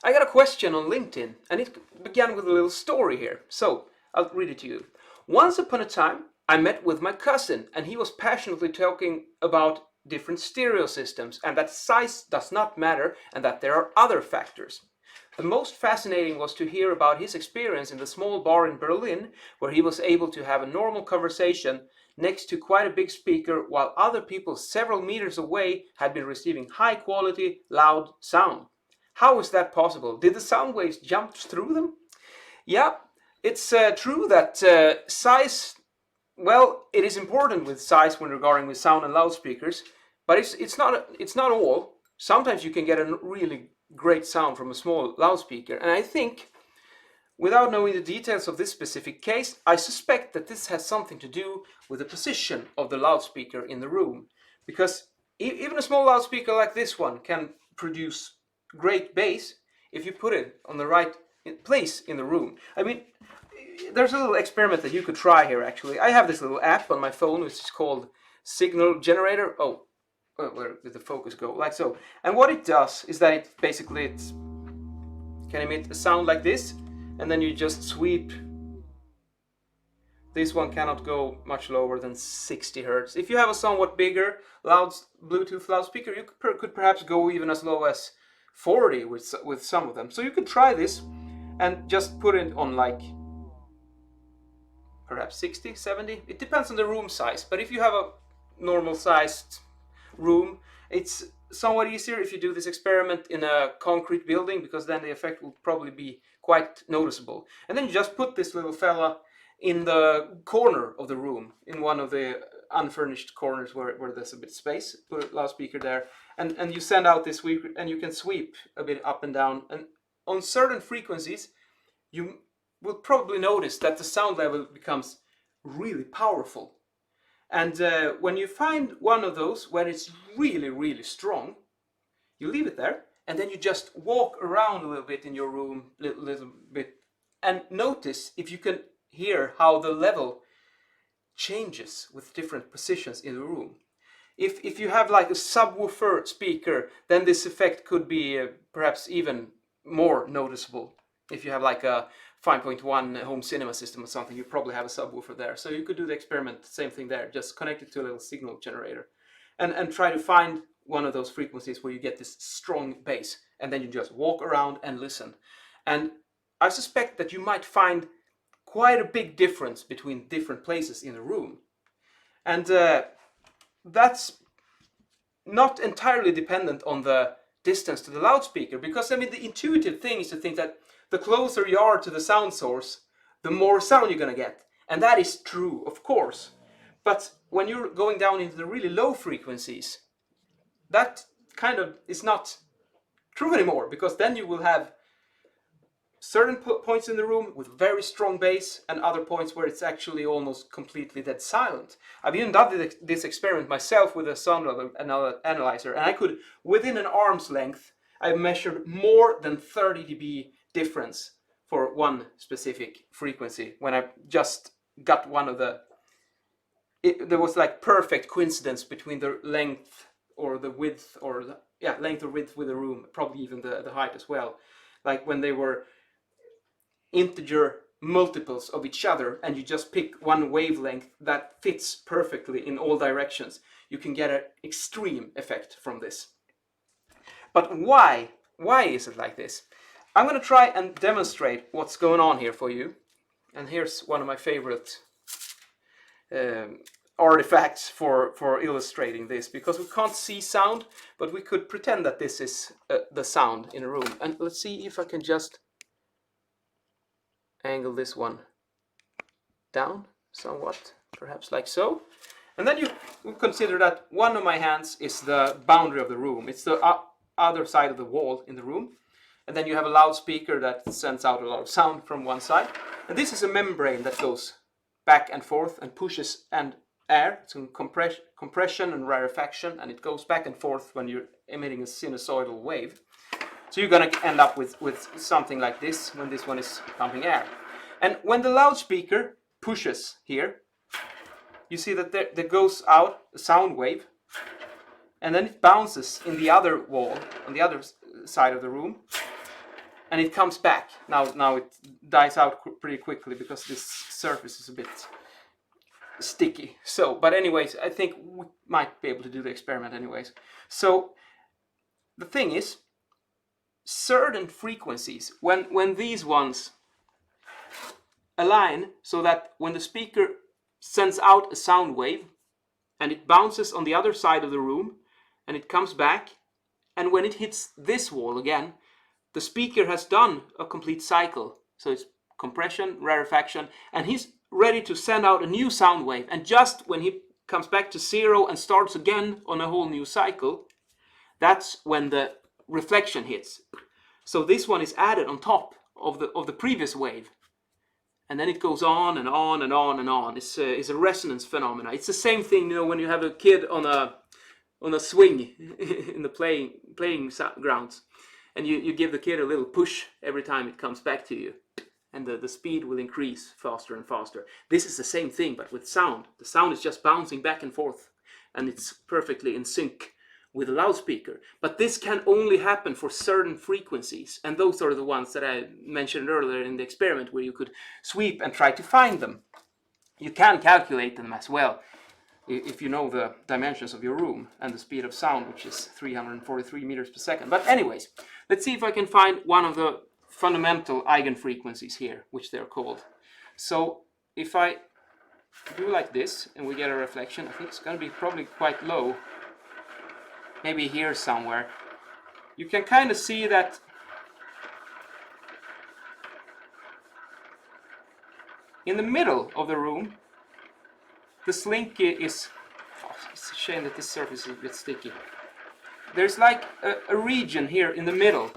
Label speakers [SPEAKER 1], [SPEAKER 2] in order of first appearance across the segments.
[SPEAKER 1] I got a question on LinkedIn, and it began with a little story here. So, I'll read it to you. Once upon a time, I met with my cousin, and he was passionately talking about different stereo systems, and that size does not matter, and that there are other factors. The most fascinating was to hear about his experience in the small bar in Berlin, where he was able to have a normal conversation next to quite a big speaker, while other people several meters away had been receiving high quality, loud sound. How is that possible? Did the sound waves jump through them? Yeah, it's true that size, well, it is important with size when regarding with sound and loudspeakers, but it's not all. Sometimes you can get a really great sound from a small loudspeaker, and I think, without knowing the details of this specific case, I suspect that this has something to do with the position of the loudspeaker in the room, because even a small loudspeaker like this one can produce great bass if you put it on the right place in the room. I mean, there's a little experiment that you could try here actually. I have this little app on my phone which is called Signal Generator. Oh, where did the focus go? Like so. And what it does is that it basically can emit a sound like this, and then you just sweep. This one cannot go much lower than 60 Hertz. If you have a somewhat bigger Bluetooth loudspeaker, you could perhaps go even as low as 40 with some of them. So you could try this and just put it on like perhaps 60, 70. It depends on the room size, but if you have a normal sized room, it's somewhat easier if you do this experiment in a concrete building, because then the effect will probably be quite noticeable. And then you just put this little fella in the corner of the room, in one of the unfurnished corners where there's a bit of space. Put a loudspeaker there, and you send out this sweep, and you can sweep a bit up and down. And on certain frequencies, you will probably notice that the sound level becomes really powerful. And when you find one of those when it's really, really strong, you leave it there, and then you just walk around a little bit in your room, little bit, and notice if you can hear how the level changes with different positions in the room. If you have like a subwoofer speaker, then this effect could be perhaps even more noticeable. If you have like a 5.1 home cinema system or something, you probably have a subwoofer there. So you could do the experiment, same thing there, just connect it to a little signal generator and try to find one of those frequencies where you get this strong bass, and then you just walk around and listen. And I suspect that you might find quite a big difference between different places in the room. And that's not entirely dependent on the distance to the loudspeaker, because I mean, the intuitive thing is to think that the closer you are to the sound source, the more sound you're gonna get. And that is true, of course. But when you're going down into the really low frequencies, that kind of is not true anymore, because then you will have certain points in the room with very strong bass and other points where it's actually almost completely dead silent. I've even done this experiment myself with a sound level analyzer, and I could, within an arm's length, I measured more than 30 dB difference for one specific frequency when I just got one of the... there was like perfect coincidence between the length or the width, or the, yeah, length or width with the room, probably even the height as well. Like when they were integer multiples of each other, and you just pick one wavelength that fits perfectly in all directions, you can get an extreme effect from this. But why is it like this? I'm going to try and demonstrate what's going on here for you. And here's one of my favorite artifacts for illustrating this, because we can't see sound, but we could pretend that this is the sound in a room. And let's see if I can just angle this one down somewhat, perhaps like so. And then you consider that one of my hands is the boundary of the room. It's the other side of the wall in the room. And then you have a loudspeaker that sends out a lot of sound from one side. And this is a membrane that goes back and forth and pushes air. It's in compression and rarefaction, and it goes back and forth when you're emitting a sinusoidal wave. So you're going to end up with something like this when this one is pumping air. And when the loudspeaker pushes here, you see that there goes out a sound wave, and then it bounces in the other wall, on the other side of the room. and it comes back. Now it dies out pretty quickly because this surface is a bit sticky. So, but anyways, I think we might be able to do the experiment anyways. So the thing is, certain frequencies, when these ones align so that when the speaker sends out a sound wave and it bounces on the other side of the room and it comes back, and when it hits this wall again, the speaker has done a complete cycle. So it's compression, rarefaction, and he's ready to send out a new sound wave. And just when he comes back to zero and starts again on a whole new cycle, that's when the reflection hits. So this one is added on top of the previous wave. And then it goes on and on and on and on. It's a resonance phenomena. It's the same thing, when you have a kid on a swing in the playing grounds, and you give the kid a little push every time it comes back to you, and the speed will increase faster and faster. This is the same thing, but with sound. The sound is just bouncing back and forth, and it's perfectly in sync with a loudspeaker. But this can only happen for certain frequencies, and those are the ones that I mentioned earlier in the experiment, where you could sweep and try to find them. You can calculate them as well if you know the dimensions of your room and the speed of sound, which is 343 meters per second. But anyways, let's see if I can find one of the fundamental eigenfrequencies here, which they're called. So if I do like this and we get a reflection, I think it's going to be probably quite low, maybe here somewhere. You can kind of see that in the middle of the room, the slinky is, it's a shame that this surface is a bit sticky. There's like a region here in the middle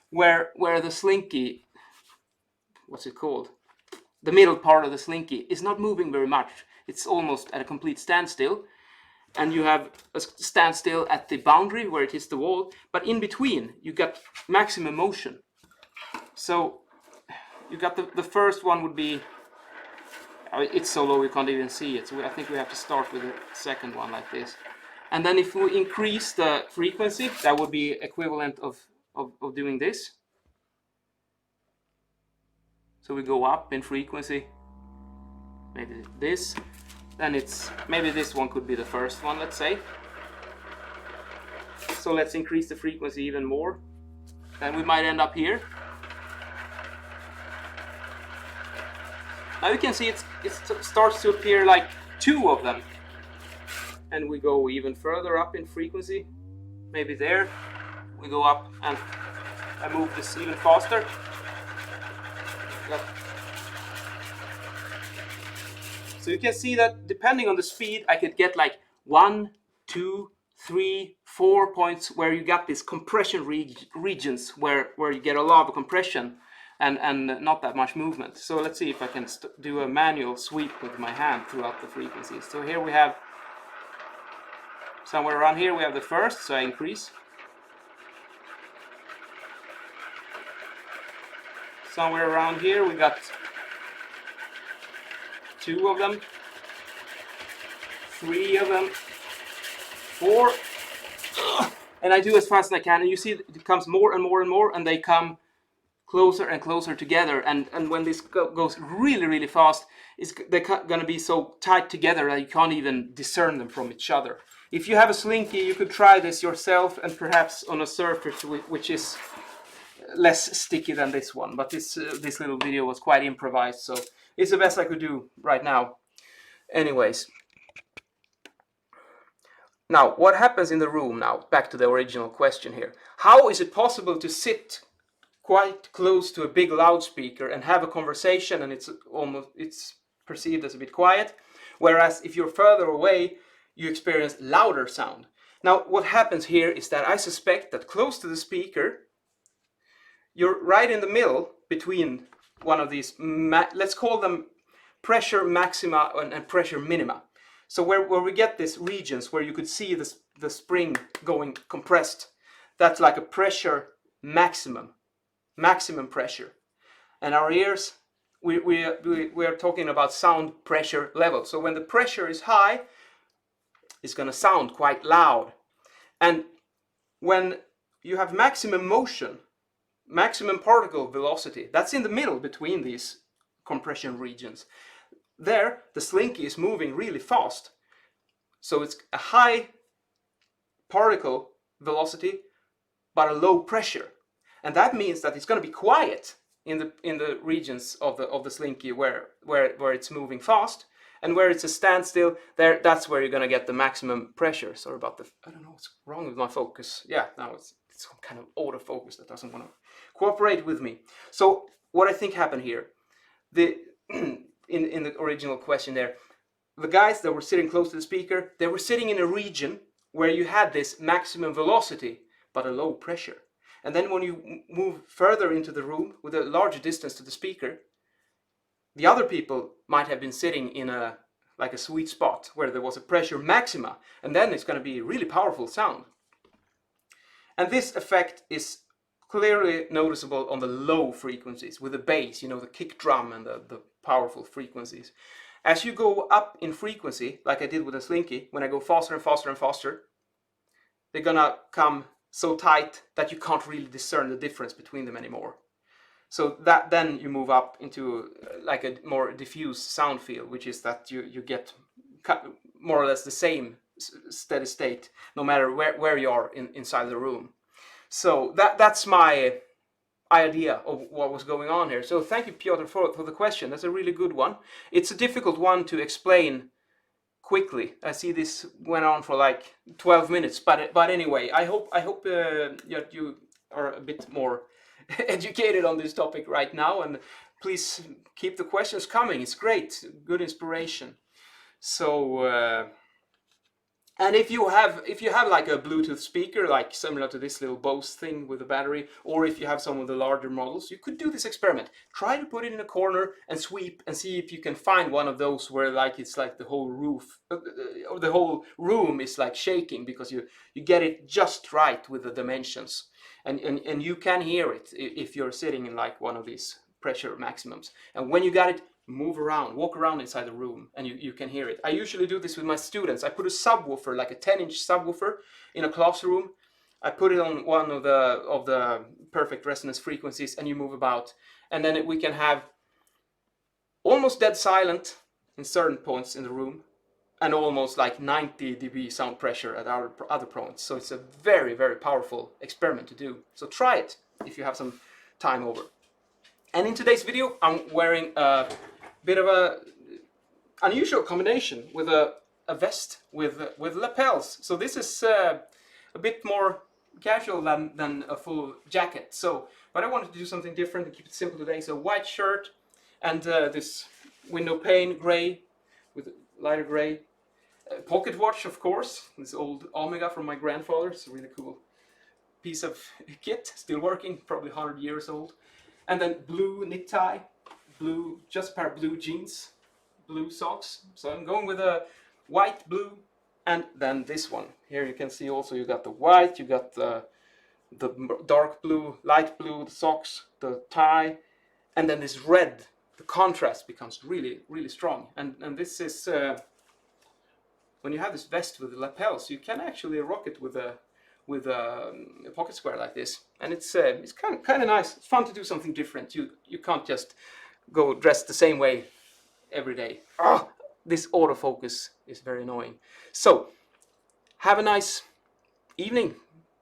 [SPEAKER 1] where the slinky, what's it called? The middle part of the slinky is not moving very much. It's almost at a complete standstill. And you have a standstill at the boundary where it hits the wall. But in between, you got maximum motion. So you got the first one would be, it's so low you can't even see it. So I think we have to start with the second one like this. And then if we increase the frequency, that would be equivalent of doing this. So we go up in frequency, maybe this. Then it's, maybe this one could be the first one, let's say. So let's increase the frequency even more. Then we might end up here. Now you can see it starts to appear like two of them. And we go even further up in frequency. Maybe there. We go up and I move this even faster. Yep. So you can see that depending on the speed, I could get like 1, 2, 3, 4 points where you got these compression regions where you get a lot of compression and not that much movement. So let's see if I can do a manual sweep with my hand throughout the frequencies. So here we have, somewhere around here we have the first, so I increase. Somewhere around here we got 2 of them, 3 of them, 4, and I do as fast as I can, and you see it becomes more and more and more, and they come closer and closer together, and when this goes really, really fast, they're going to be so tight together that you can't even discern them from each other. If you have a slinky, you could try this yourself, and perhaps on a surface which is less sticky than this one, but this little video was quite improvised, so it's the best I could do right now. Anyways, now what happens in the room now? Back to the original question here. How is it possible to sit quite close to a big loudspeaker and have a conversation, and it's perceived as a bit quiet, whereas if you're further away, you experience louder sound? Now, what happens here is that I suspect that close to the speaker, you're right in the middle between one of these, let's call them pressure maxima and pressure minima. So where we get these regions where you could see the spring going compressed, that's like a pressure maximum pressure. And our ears, we are talking about sound pressure level. So when the pressure is high, it's going to sound quite loud. And when you have maximum motion, maximum particle velocity, that's in the middle between these compression regions. There, the slinky is moving really fast. So it's a high particle velocity, but a low pressure. And that means that it's going to be quiet in the regions of the slinky where it's moving fast, and where it's a standstill, that's where you're going to get the maximum pressure. Sorry about I don't know what's wrong with my focus. Yeah, now it's some kind of autofocus that doesn't want to cooperate with me. So what I think happened here, in the original question there, the guys that were sitting close to the speaker, they were sitting in a region where you had this maximum velocity but a low pressure. And then when you move further into the room with a larger distance to the speaker, the other people might have been sitting in a sweet spot where there was a pressure maxima, and then it's going to be a really powerful sound. And this effect is clearly noticeable on the low frequencies with the bass, the kick drum and the powerful frequencies. As you go up in frequency, like I did with the slinky, when I go faster and faster and faster, they're gonna come so tight that you can't really discern the difference between them anymore. So that then you move up into like a more diffuse sound field, which is that you get more or less the same steady state no matter where you are inside the room. So that's my idea of what was going on here. So thank you, Piotr, for the question. That's a really good one. It's a difficult one to explain quickly. I see this went on for like 12 minutes, but anyway, I hope you are a bit more educated on this topic right now, and please keep the questions coming. It's great, good inspiration. So and if you have like a Bluetooth speaker, like similar to this little Bose thing with a battery, or if you have some of the larger models, you could do this experiment. Try to put it in a corner and sweep and see if you can find one of those where it's like the whole roof or the whole room is like shaking, because you get it just right with the dimensions, and you can hear it if you're sitting in like one of these pressure maximums. And when you got it, walk around inside the room, and you can hear it. I usually do this with my students. I put a subwoofer, like a 10-inch subwoofer, in a classroom. I put it on one of the perfect resonance frequencies, and you move about, and then we can have almost dead silent in certain points in the room, and almost like 90 dB sound pressure at other points. So it's a very, very powerful experiment to do. So try it if you have some time over. And in today's video, I'm wearing a bit of a unusual combination with a vest with lapels. So this is a bit more casual than a full jacket. But I wanted to do something different and keep it simple today. So white shirt and this window pane gray with lighter gray. Pocket watch, of course. This old Omega from my grandfather. It's a really cool piece of kit, still working, probably 100 years old. And then blue knit tie, just a pair of blue jeans, blue socks. So I'm going with a white, blue, and then this one. Here you can see also you got the white, you got the dark blue, light blue, the socks, the tie, and then this red. The contrast becomes really, really strong. And this is, when you have this vest with the lapels, you can actually rock it with a pocket square like this, and it's kind of nice. It's fun to do something different. You can't just go dressed the same way every day. This autofocus is very annoying. So have a nice evening.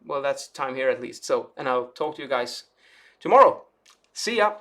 [SPEAKER 1] Well, that's time here at least. So, and I'll talk to you guys tomorrow. See ya.